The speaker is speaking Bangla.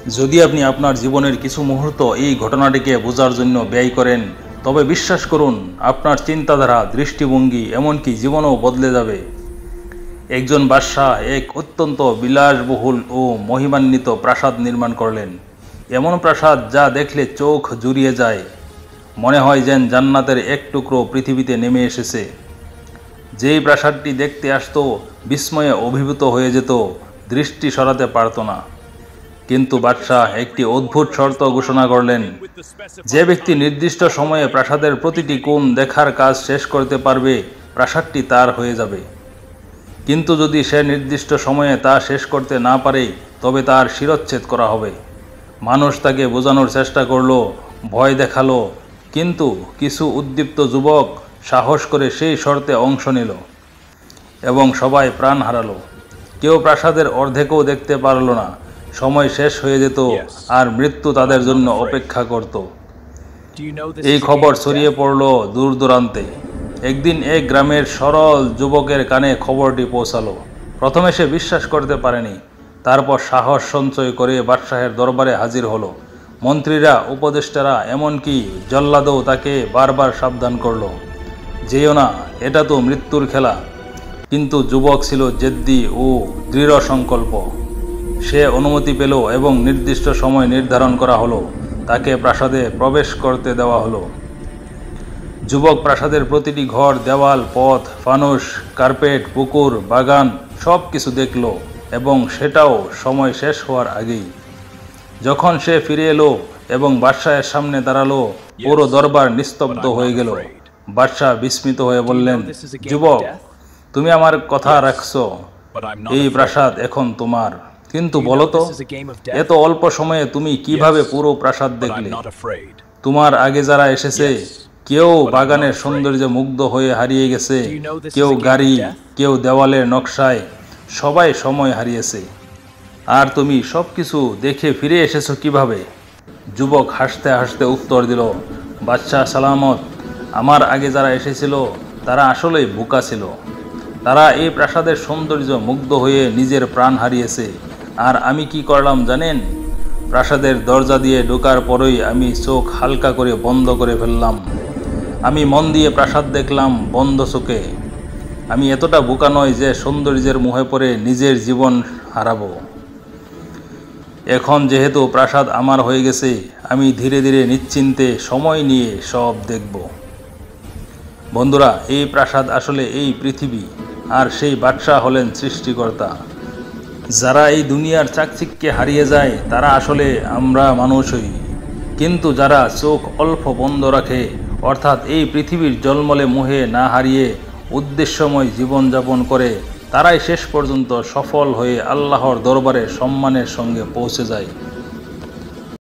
যদি আপনি আপনার জীবনের কিছু মুহূর্ত এই ঘটনাটিকে বোঝার জন্য ব্যয় করেন, তবে বিশ্বাস করুন আপনার চিন্তাধারা, দৃষ্টিভঙ্গি, এমনকি জীবনও বদলে যাবে। একজন বাদশাহ এক অত্যন্ত বিলাসবহুল ও মহিমান্বিত প্রাসাদ নির্মাণ করলেন। এমন প্রাসাদ যা দেখলে চোখ জুড়িয়ে যায়, মনে হয় যেন জান্নাতের এক টুকরো পৃথিবীতে নেমে এসেছে। যেই প্রাসাদটি দেখতে আসতো বিস্ময়ে অভিভূত হয়ে যেত, দৃষ্টি সরাতে পারত না। কিন্তু বাদশাহ একটি অদ্ভুত শর্ত ঘোষণা করলেন, যে ব্যক্তি নির্দিষ্ট সময়ে প্রাসাদের প্রতিটি কোণ দেখার কাজ শেষ করতে পারবে, প্রাসাদটি তার হয়ে যাবে। কিন্তু যদি সে নির্দিষ্ট সময়ে তা শেষ করতে না পারে, তবে তার শিরচ্ছেদ করা হবে। মানুষ তাকে বোঝানোর চেষ্টা করলো, ভয় দেখালো, কিন্তু কিছু উদ্দীপ্ত যুবক সাহস করে সেই শর্তে অংশ নিল এবং সবাই প্রাণ হারালো। কেউ প্রাসাদের অর্ধেকও দেখতে পারল না। সময় শেষ হয়ে যেত আর মৃত্যু তাদের জন্য অপেক্ষা করত। এই খবর ছড়িয়ে পড়ল দূর দূরান্তে। একদিন এক গ্রামের সরল যুবকের কানে খবরটি পৌঁছালো। প্রথমে সে বিশ্বাস করতে পারেনি, তারপর সাহস সঞ্চয় করে বাদশাহের দরবারে হাজির হলো। মন্ত্রীরা, উপদেষ্টারা, এমনকি জল্লাদও তাকে বারবার সাবধান করলো, যেও না, এটা তো মৃত্যুর খেলা। কিন্তু যুবক ছিল জেদ্দি ও দৃঢ় সংকল্প। সে অনুমতি পেল এবং নির্দিষ্ট সময় নির্ধারণ করা হলো। তাকে প্রাসাদে প্রবেশ করতে দেওয়া হলো। যুবক প্রাসাদের প্রতিটি ঘর, দেওয়াল, পথ, ফানুস, কার্পেট, পুকুর, বাগান সব কিছু দেখল, এবং সেটাও সময় শেষ হওয়ার আগেই। যখন সে ফিরে এলো এবং বাদশাহের সামনে দাঁড়ালো, পুরো দরবার নিস্তব্ধ হয়ে গেল। বাদশাহ বিস্মিত হয়ে বললেন, যুবক, তুমি আমার কথা রাখছো, এই প্রাসাদ এখন তোমার। কিন্তু বলো তো, এত অল্প সময়ে তুমি কিভাবে পুরো প্রাসাদ দেখলে? তোমার আগে যারা এসেছে, কেউ বাগানের সৌন্দর্যে মুগ্ধ হয়ে হারিয়ে গেছে, কেউ গাড়ি, কেউ দেওয়ালের নকশায়, সবাই সময় হারিয়েছে। আর তুমি সব কিছু দেখে ফিরে এসেছো কিভাবে? যুবক হাসতে হাসতে উত্তর দিল, বাদশাহ সালামত, আমার আগে যারা এসেছিল তারা আসলেই বোকা ছিল। তারা এই প্রাসাদের সৌন্দর্য মুগ্ধ হয়ে নিজের প্রাণ হারিয়েছে। আর আমি কি করলাম জানেন? প্রাসাদের দরজা দিয়ে ঢোকার পরই আমি চোখ হালকা করে বন্ধ করে ফেললাম। আমি মন দিয়ে প্রাসাদ দেখলাম বন্ধ চোখে। আমি এতটা বোকা নয় যে সৌন্দর্যের মোহে পড়ে নিজের জীবন হারাবো। এখন যেহেতু প্রাসাদ আমার হয়ে গেছে, আমি ধীরে ধীরে নিশ্চিন্তে সময় নিয়ে সব দেখব। বন্ধুরা, এই প্রাসাদ আসলে এই পৃথিবী, আর সেই বাদশাহ হলেন সৃষ্টিকর্তা। যারা এই দুনিয়ার চাকচিক্যে হারিয়ে যায়, তারা আসলে আমরা মানুষই। কিন্তু যারা চোখ অল্প বন্ধ রাখে, অর্থাৎ এই পৃথিবীর জলমলে মোহে না হারিয়ে উদ্দেশ্যময় জীবনযাপন করে, তারাই শেষ পর্যন্ত সফল হয়ে আল্লাহর দরবারে সম্মানের সঙ্গে পৌঁছে যায়।